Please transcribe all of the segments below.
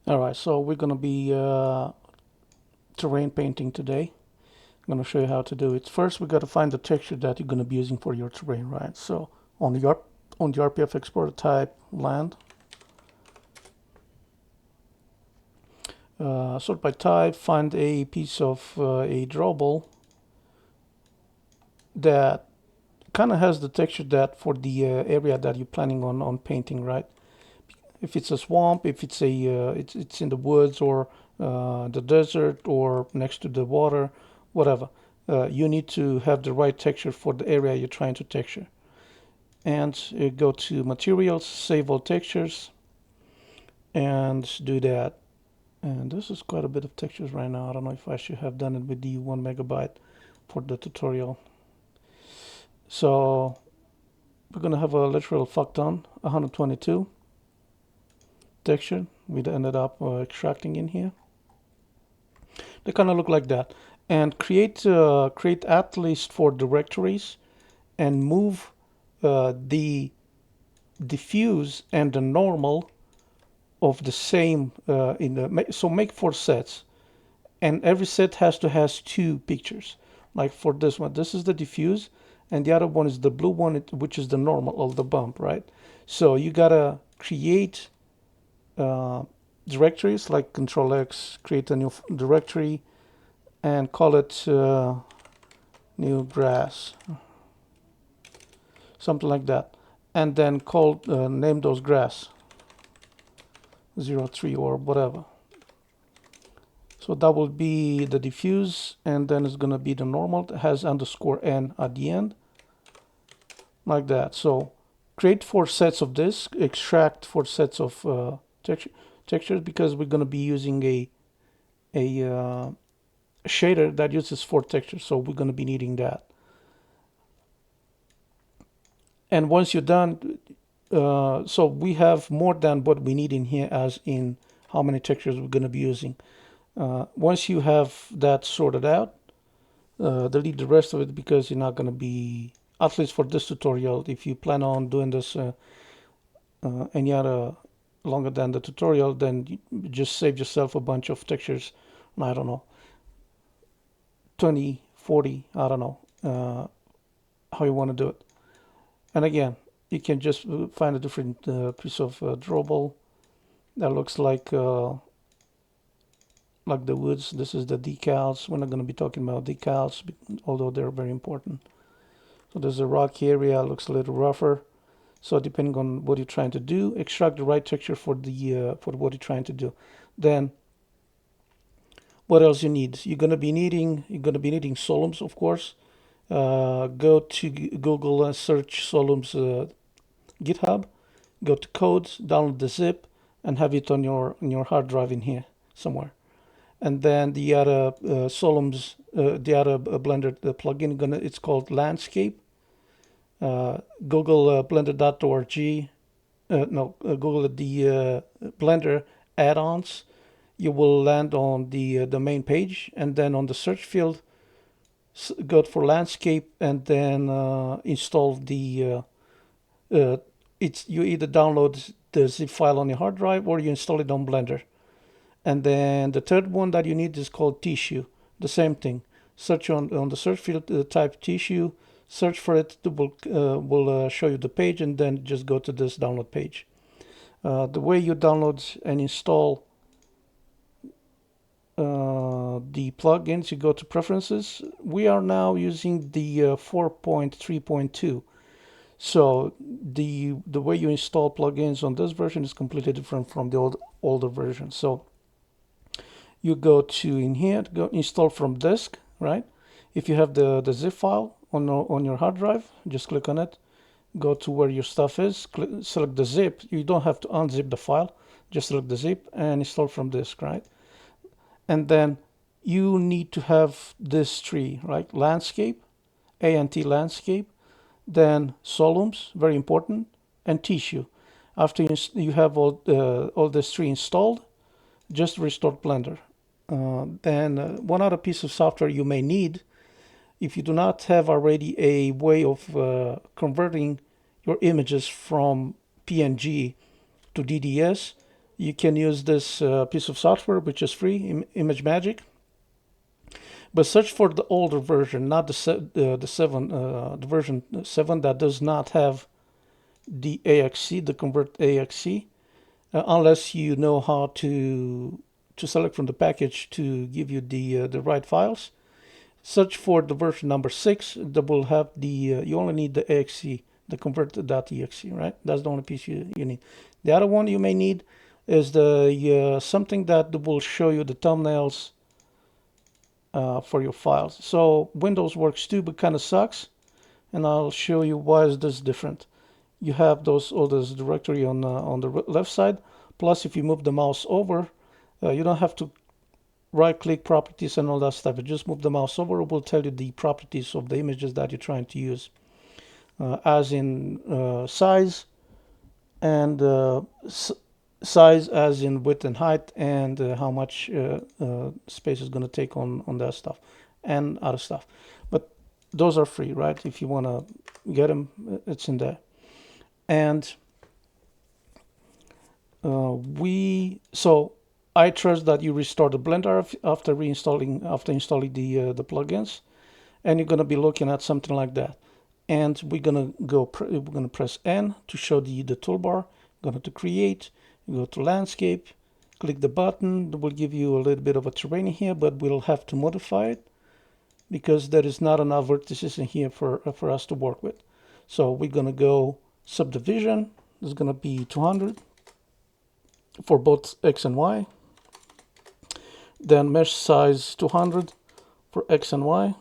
All right, so we're gonna be terrain painting today. I'm gonna show you how to do it. First, we gotta find the texture that you're gonna be using for your terrain, right? So on the RPF Explorer type land, sort by type, find a piece of a drawable that kind of has the texture that for the area that you're planning on painting, right? If it's a swamp, if it's it's in the woods or the desert or next to the water, whatever. You need to have the right texture for the area you're trying to texture. And go to materials, save all textures, and do that. And this is quite a bit of textures right now. I don't know if I should have done it with the 1 MB for the tutorial. So we're gonna have a literal fuck ton 122 texture. We ended up extracting in here. They kind of look like that. And create at least 4 directories and move the diffuse and the normal of the same in the so make 4 sets, and every set has to has 2 pictures. Like for this one, this is the diffuse, and the other one is the blue one, which is the normal of the bump, right? So you gotta create uh, directories like Control X, create a new directory, and call it new grass, something like that, and then call name those grass 03 or whatever. So that will be the diffuse, and then it's gonna be the normal that has underscore n at the end, like that. So create 4 sets of this, extract 4 sets of textures, because we're gonna be using a shader that uses 4 textures, so we're gonna be needing that. And once you're done, so we have more than what we need in here as in how many textures we're going to be using. Once you have that sorted out, delete the rest of it because you're not going to be, at least for this tutorial, if you plan on doing this any other longer than the tutorial, then you just save yourself a bunch of textures. I don't know, 20, 40, I don't know how you want to do it. And again, you can just find a different piece of drawable that looks like the woods. This is the decals. We're not going to be talking about decals, although they're very important. So there's a rocky area, looks a little rougher. So depending on what you're trying to do, extract the right texture for what you're trying to do. Then what else you need? You're gonna be needing solums, of course. Go to Google and search solums GitHub. Go to codes, download the zip, and have it on your hard drive in here somewhere. And then the other the other Blender the plugin, it's called Landscape. Google blender.org. No, Google the Blender add-ons. You will land on the main page, and then on the search field, go for Landscape, and then install the. It's you either download the zip file on your hard drive or you install it on Blender. And then the third one that you need is called tissue. The same thing. Search on the search field, type tissue, search for it. It will show you the page, and then just go to this download page. The way you download and install the plugins, you go to preferences. We are now using the 4.3.2. So the way you install plugins on this version is completely different from the older version. So you go to in here, go install from disk, right? If you have the zip file on your hard drive, just click on it, go to where your stuff is, select the zip. You don't have to unzip the file, just select the zip and install from disk, right? And then you need to have this tree, right? Landscape, ANT landscape, then solums, very important, and tissue. After you have all this tree installed, just restore Blender. Then one other piece of software you may need, if you do not have already a way of converting your images from PNG to DDS, you can use this piece of software which is free, Image Magic. But search for the older version, not the version 7 that does not have the AXC, the convert AXC, unless you know how to select from the package to give you the right files. Search for the version number 6 that will have you only need the AXC, the convert.exe, right? That's the only piece you need. The other one you may need is the something that will show you the thumbnails for your files. So Windows works too, but kind of sucks. And I'll show you why is this different. You have all those directory on the left side. Plus, if you move the mouse over, you don't have to right-click properties and all that stuff. You just move the mouse over. It will tell you the properties of the images that you're trying to use, as in size and size as in width and height, and how much space is going to take on that stuff and other stuff. But those are free, right? If you want to get them, it's in there. And so I trust that you restore the Blender after installing the plugins, and you're going to be looking at something like that. And we're gonna press N to show the toolbar. Go to create, go to landscape, click the button. It will give you a little bit of a terrain here, but we'll have to modify it because there is not enough vertices in here for us to work with. So we're gonna go subdivision. It's gonna be 200 for both X and Y. Then mesh size 200 for X and Y.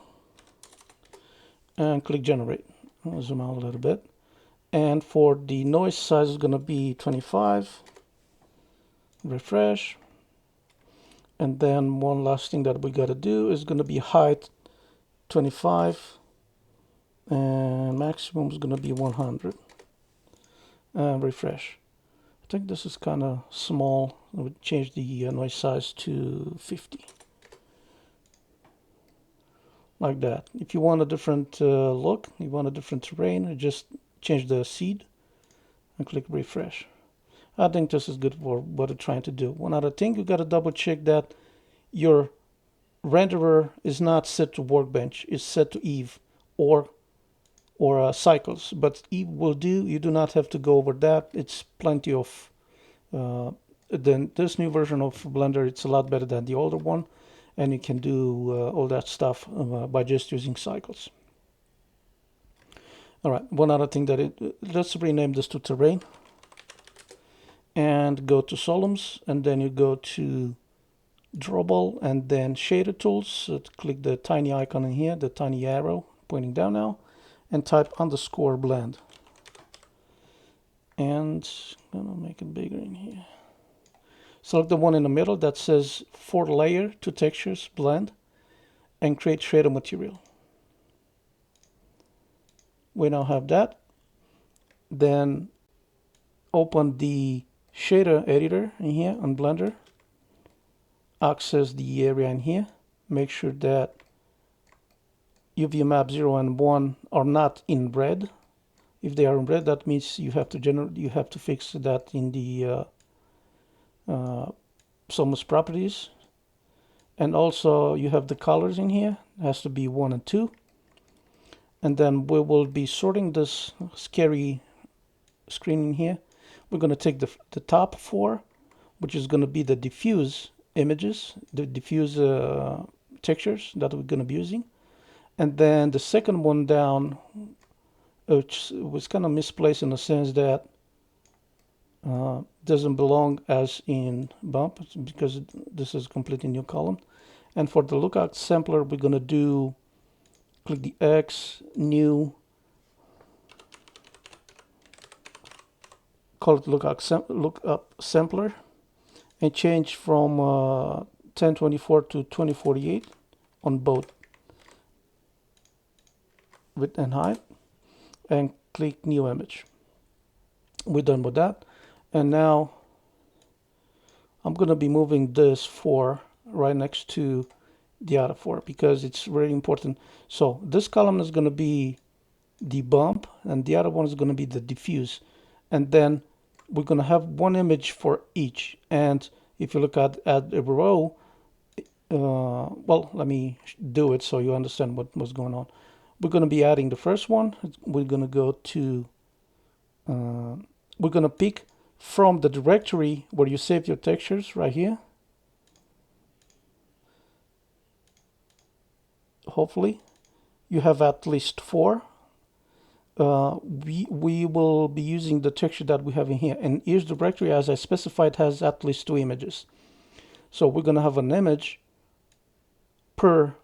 And click generate. I'll zoom out a little bit. And for the noise size is going to be 25. Refresh. And then one last thing that we got to do is going to be height 25. And maximum is going to be 100. And refresh. I think this is kind of small. I would change the noise size to 50. Like that. If you want a different look, you want a different terrain, just change the seed and click refresh. I think this is good for what we're trying to do. One other thing, you got to double check that your renderer is not set to Workbench, it's set to Eve or cycles. But Eve will do. You do not have to go over that. It's plenty of. Then this new version of Blender, it's a lot better than the older one, and you can do all that stuff by just using cycles. All right, one other thing let's rename this to terrain and go to Solums, and then you go to drawable and then shader tools. So click the tiny icon in here, the tiny arrow pointing down now, and type underscore blend. And I'm gonna make it bigger in here. Select the one in the middle that says 4 layer, 2 textures, blend, and create shader material. We now have that. Then open the shader editor in here on Blender. Access the area in here. Make sure that UV map 0 and 1 are not in red. If they are in red, that means you have to fix that in the Solmus properties. And also you have the colors in here. It has to be 1 and 2. And then we will be sorting this scary screen in here. We're going to take the top 4, which is going to be the diffuse images, the diffuse textures that we're going to be using. And then the second one down, which was kind of misplaced in the sense that doesn't belong as in bump, because this is a completely new column. And for the lookup sampler, we're going to click the X, new, call it lookup sampler, and change from 1024 to 2048 on both width and height, and click new image. We're done with that. And now I'm going to be moving this 4 right next to the other 4 because it's very important. So this column is going to be the bump and the other one is going to be the diffuse. And then we're going to have one image for each. And if you look at a row, well, let me do it so you understand what's going on. We're going to be adding the first one. We're going to go to, we're going to pick from the directory where you saved your textures right here. Hopefully you have at least 4. We will be using the texture that we have in here. And each directory, as I specified, has at least 2 images. So we're going to have an image for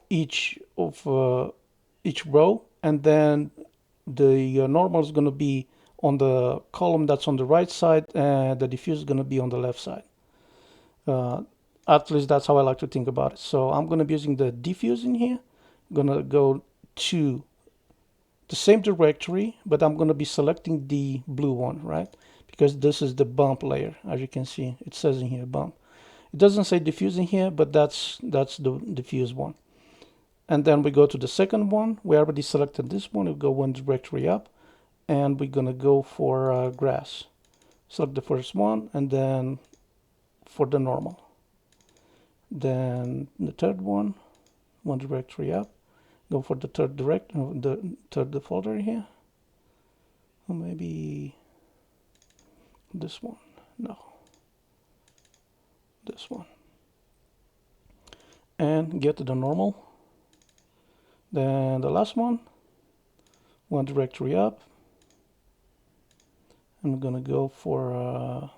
each of each row, and then the normal is going to be on the column that's on the right side, and the diffuse is going to be on the left side. At least that's how I like to think about it. So I'm going to be using the diffuse in here. I'm going to go to the same directory, but I'm going to be selecting the blue one, right? Because this is the bump layer. As you can see, it says in here bump. It doesn't say diffuse in here, but that's the diffuse one. And then we go to the second one. We already selected this one. We go one directory up, and we're gonna go for grass. Select the first one, and then for the normal. Then the third one directory up. Go for the third folder here. Or maybe this one. No, this one. And get to the normal. Then the last one directory up. I'm gonna go for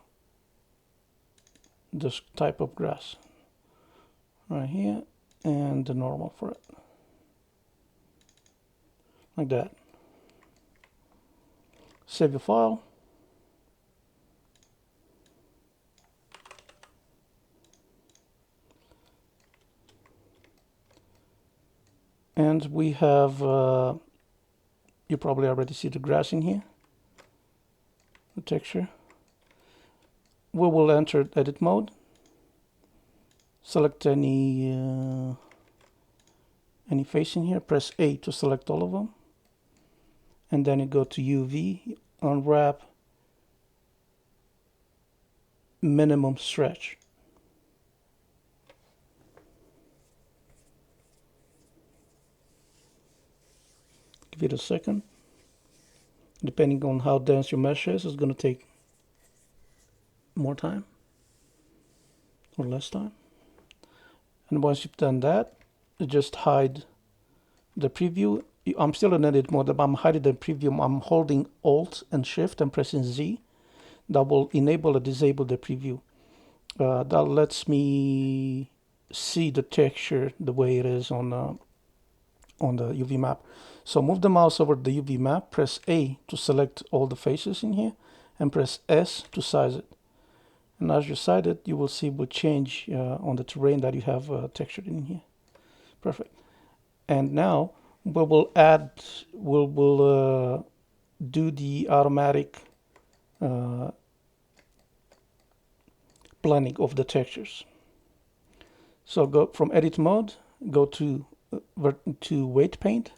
this type of grass right here, and the normal for it, like that. Save your file. And we have, you probably already see the grass in here, the texture. We will enter edit mode. Select any face in here. Press A to select all of them. And then you go to UV, unwrap, minimum stretch. Give it a second. Depending on how dense your mesh is, it's going to take more time or less time. And once you've done that, you just hide the preview. I'm still in edit mode, but I'm hiding the preview. I'm holding Alt and Shift and pressing Z. That will enable or disable the preview. That lets me see the texture the way it is on the UV map. So move the mouse over the UV map, press A to select all the faces in here, and press S to size it. And as you size it, you will see it will change on the terrain that you have textured in here. Perfect. And now we will add, we'll do the automatic blending of the textures. So go from edit mode, go to weight paint,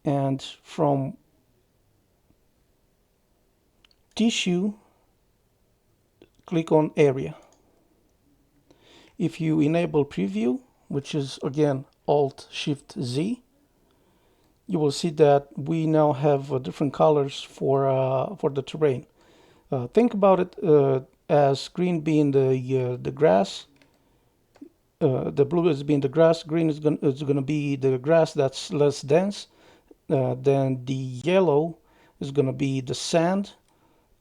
and from tissue, click on area. If you enable preview, which is again Alt Shift Z, you will see that we now have different colors for the terrain. Think about it as green being the grass, the blue is being the grass, green is going to be the grass that's less dense, then the yellow is going to be the sand,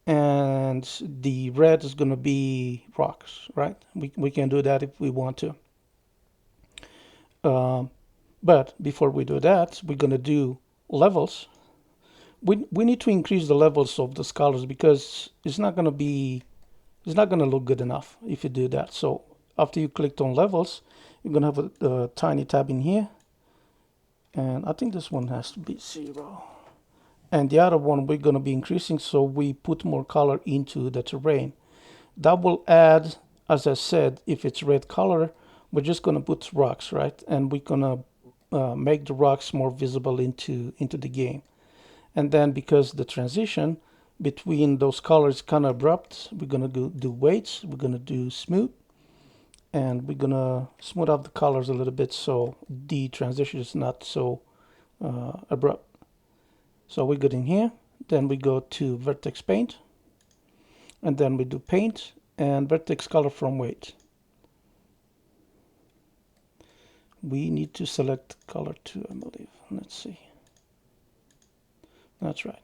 and the red is going to be rocks, right? We can do that if we want to. But before we do that, we're going to do levels. We need to increase the levels of the colors because it's not going to look good enough if you do that. So after you clicked on levels, you're going to have a tiny tab in here. And I think this one has to be 0. And the other one we're going to be increasing, so we put more color into the terrain. That will add, as I said, if it's red color, we're just going to put rocks, right? And we're going to make the rocks more visible into the game. And then because the transition, between those colors kind of abrupt. We're gonna do weights. We're gonna do smooth, and we're gonna smooth out the colors a little bit so the transition is not so abrupt. So we go in here, then we go to Vertex Paint, and then we do Paint and Vertex Color from Weight. We need to select color 2, I believe. Let's see. That's right.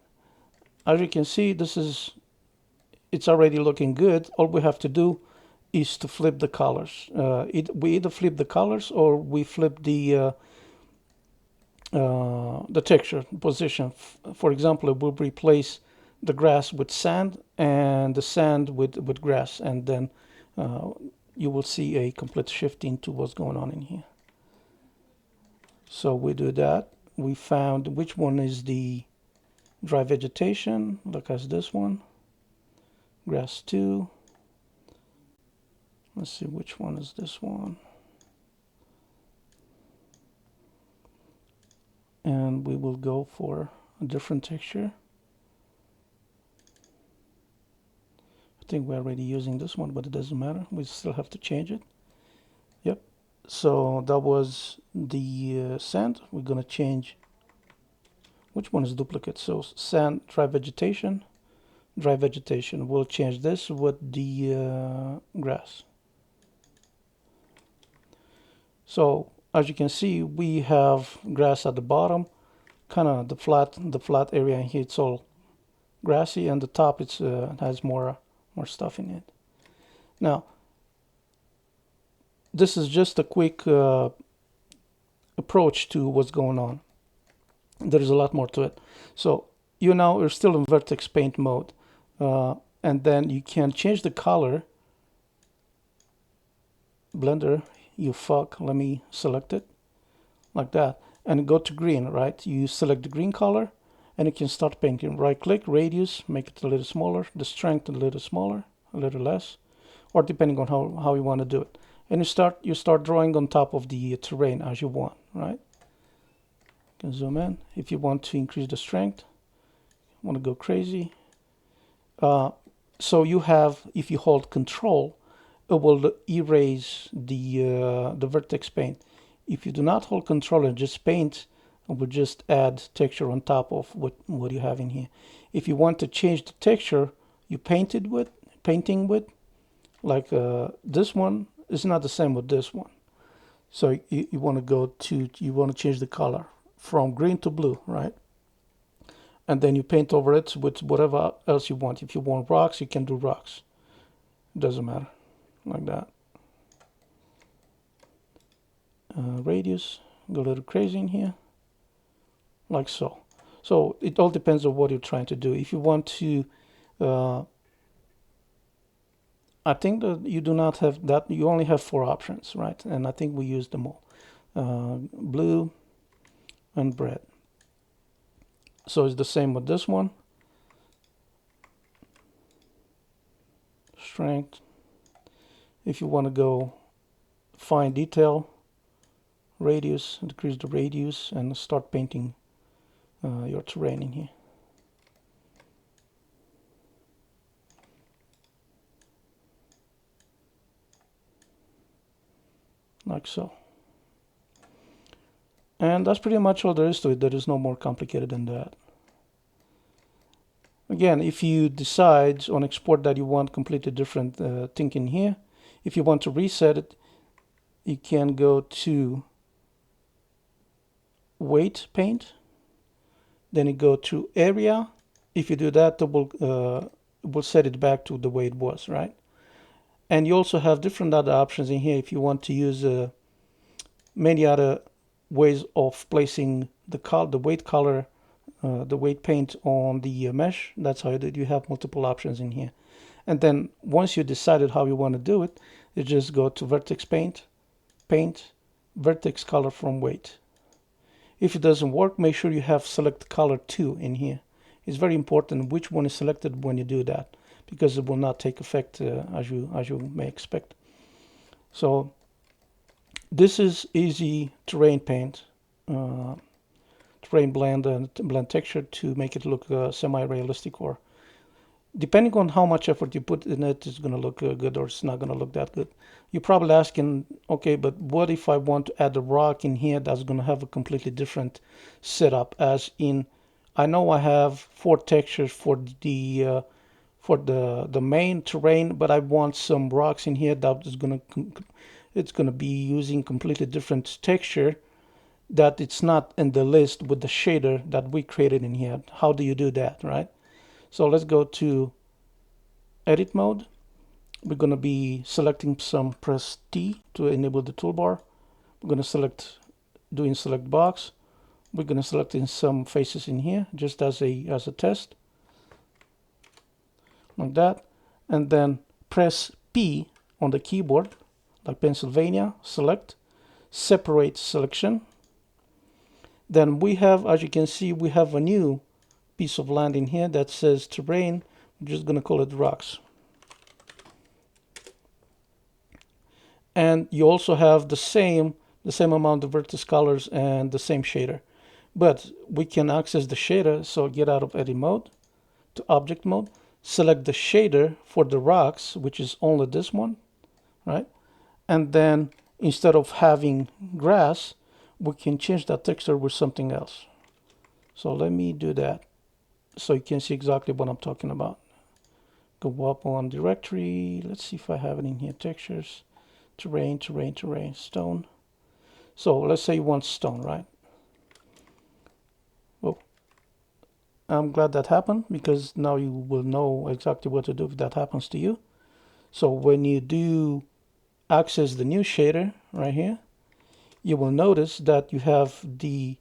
As you can see, it's already looking good. All we have to do is to flip the colors. We either flip the colors or we flip the texture position. For example, we'll replace the grass with sand and the sand with grass, and then you will see a complete shift into what's going on in here. So we do that. We found which one is the dry vegetation. Look at this one. Grass 2. Let's see which one is this one. And we will go for a different texture. I think we're already using this one, but it doesn't matter. We still have to change it. Yep. So that was the sand. We're going to change. Which one is duplicate? So sand, dry vegetation. Dry vegetation. We'll change this with the grass. So as you can see, we have grass at the bottom, kind of the flat area in here. It's all grassy, and the top it's has more stuff in it. Now, this is just a quick approach to what's going on. There is a lot more to it. So you now are still in Vertex Paint mode, and then you can change the color. Blender, you fuck. Let me select it like that, and go to green. Right, you select the green color, and you can start painting. Right click, radius, make it a little smaller, the strength a little smaller, a little less, or depending on how you want to do it. And you start drawing on top of the terrain as you want. Right, you can zoom in. If you want to increase the strength, want to go crazy. So you have, if you hold Control, it will erase the Vertex Paint. If you do not hold Control and just paint, it will just add texture on top of what you have in here. If you want to change the texture you painting with, like this one is not the same with this one. So you want to change the color from green to blue, right? And then you paint over it with whatever else you want. If you want rocks, you can do rocks. It doesn't matter, like that. Radius, go a little crazy in here, like so. So it all depends on what you're trying to do. If you want to, I think that you do not have that. You only have 4 options, right? And I think we used them all. Blue and red. So it's the same with this one. Strength. If you want to go fine detail, radius, decrease the radius, and start painting your terrain in here. Like so. And that's pretty much all there is to it. There is no more complicated than that. Again, if you decide on export that you want completely different thing in here, if you want to reset it, you can go to Weight Paint, then you go to Area. If you do that, it will set it back to the way it was, right? And you also have different other options in here if you want to use many other ways of placing the weight color, the weight paint on the mesh. That's how you have multiple options in here. And then once you decided how you want to do it, you just go to Vertex Paint, Paint, Vertex Color from Weight. If it doesn't work, make sure you have select color 2 in here. It's very important which one is selected when you do that, because it will not take effect as you may expect. So this is easy terrain paint, terrain blend and blend texture to make it look semi-realistic or Depending on how much effort you put in it, it's going to look good or it's not going to look that good. You're probably asking, okay, but what if I want to add a rock in here that's going to have a completely different setup? As in, I know I have four textures for the main terrain, but I want some rocks in here that is going to it's going to be using completely different texture that it's not in the list with the shader that we created in here. How do you do that, right? So let's go to edit mode. We're going to be selecting some, press T to enable the toolbar. We're going to select, doing select box. We're going to select in some faces in here just as a test, like that. And then press P on the keyboard, like Pennsylvania, select, separate selection. Then we have, as you can see, we have a new piece of land in here that says terrain. I'm just going to call it rocks. And you also have the same amount of vertex colors and the same shader. But we can access the shader, so get out of edit mode to object mode, select the shader for the rocks, which is only this one, right? And then instead of having grass, we can change that texture with something else. So let me do that so you can see exactly what I'm talking about. Go up on directory. Let's see if I have it in here. Textures, terrain, stone. So let's say you want stone, right? Well, I'm glad that happened because now you will know exactly what to do if that happens to you. So when you do access the new shader right here, you will notice that you have the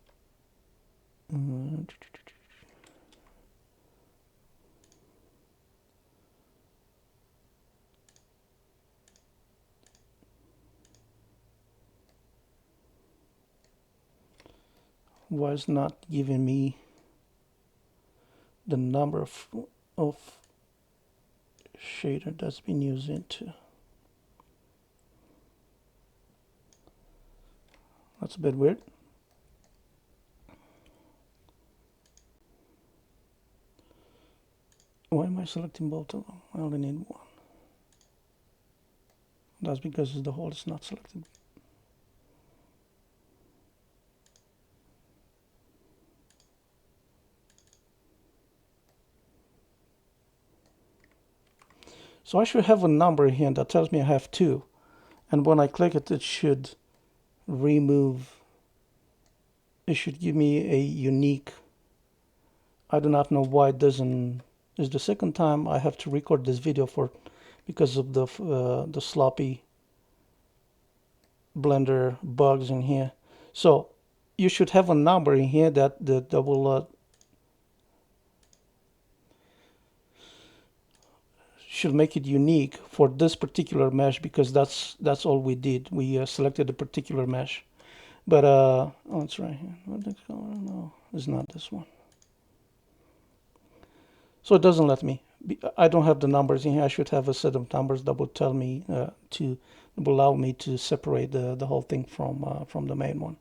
was not giving me the number of shader that's been used into. That's a bit weird. Why am I selecting both of them? I only need one. That's because the whole is not selected. So I should have a number here that tells me I have two. And when I click it, it should remove, it should give me a unique. I do not know why it doesn't. It's the second time I have to record this video for because of the sloppy Blender bugs in here. So you should have a number in here that will should make it unique for this particular mesh because that's all we did. We selected a particular mesh. But oh, it's right here. Vertex color? No, it's not this one. So it doesn't let me. I don't have the numbers in here. I should have a set of numbers that would tell me will allow me to separate the whole thing from the main one.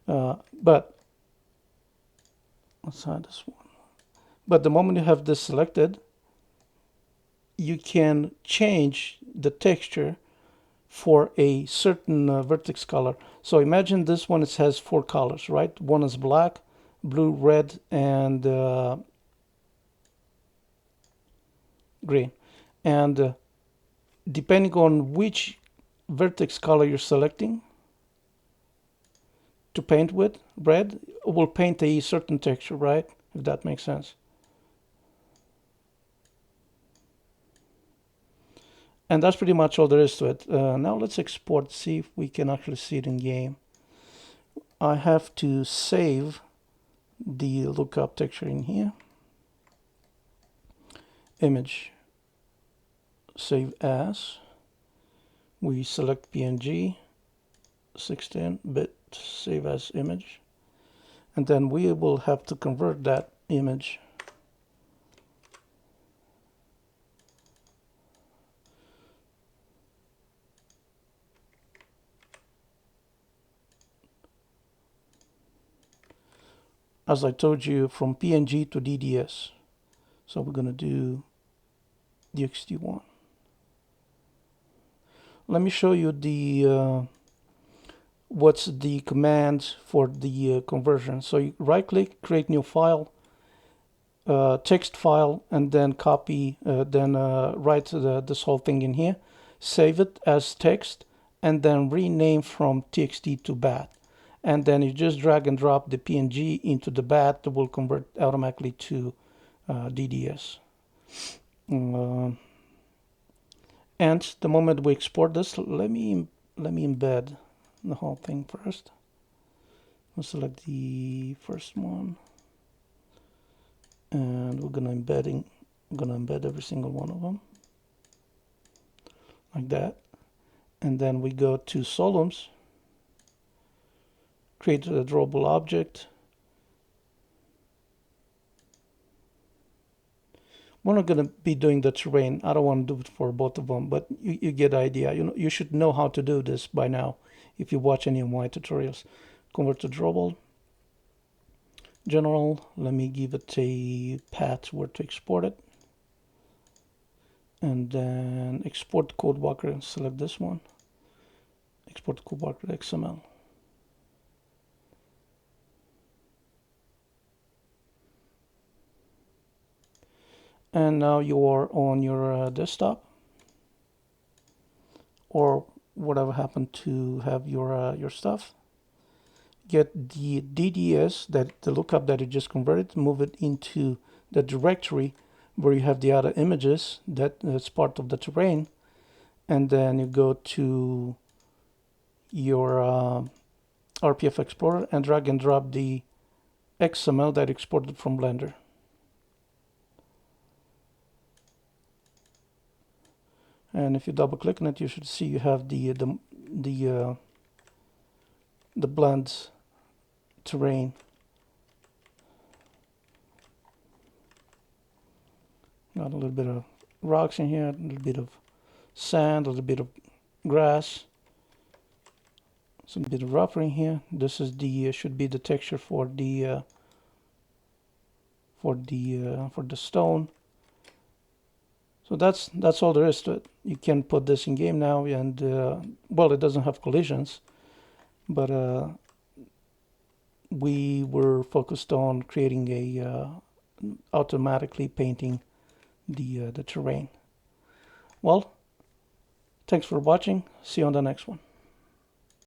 But let's try this one. But the moment you have this selected, you can change the texture for a certain vertex color. So imagine this one, it has four colors, right? One is black, blue, red, and green. And depending on which vertex color you're selecting to paint with, red will paint a certain texture, right? If that makes sense. And that's pretty much all there is to it. Now let's export, see if we can actually see it in game. I have to save the lookup texture in here. Image, save as. We select PNG, 16-bit, save as image. And then we will have to convert that image as I told you, from PNG to DDS. So we're gonna do the xt1. Let me show you the what's the command for the conversion. So you right click, create new file, text file, and then copy, then write this whole thing in here, save it as text, and then rename from txt to bat. And then you just drag and drop the PNG into the bat that will convert automatically to DDS. And the moment we export this, let me embed the whole thing first. I'll select the first one, and we're gonna embed every single one of them like that. And then we go to Solums, create a drawable object. We're not going to be doing the terrain. I don't want to do it for both of them, but you get the idea. You should know how to do this by now if you watch any of my tutorials. Convert to drawable. General, let me give it a path where to export it. And then export code walker, select this one. Export code walker XML. And now you are on your desktop, or whatever happened to have your stuff. Get the DDS, that the lookup that you just converted, move it into the directory where you have the other images that's part of the terrain, and then you go to your RPF Explorer and drag and drop the XML that exported from Blender. And if you double click on it, you should see you have the blend terrain. Got a little bit of rocks in here, a little bit of sand, a little bit of grass, some bit of rough in here. This is the should be the texture for the stone. So that's all there is to it. You can put this in game now, and well, it doesn't have collisions, but we were focused on creating a automatically painting the terrain. Well, thanks for watching. See you on the next one.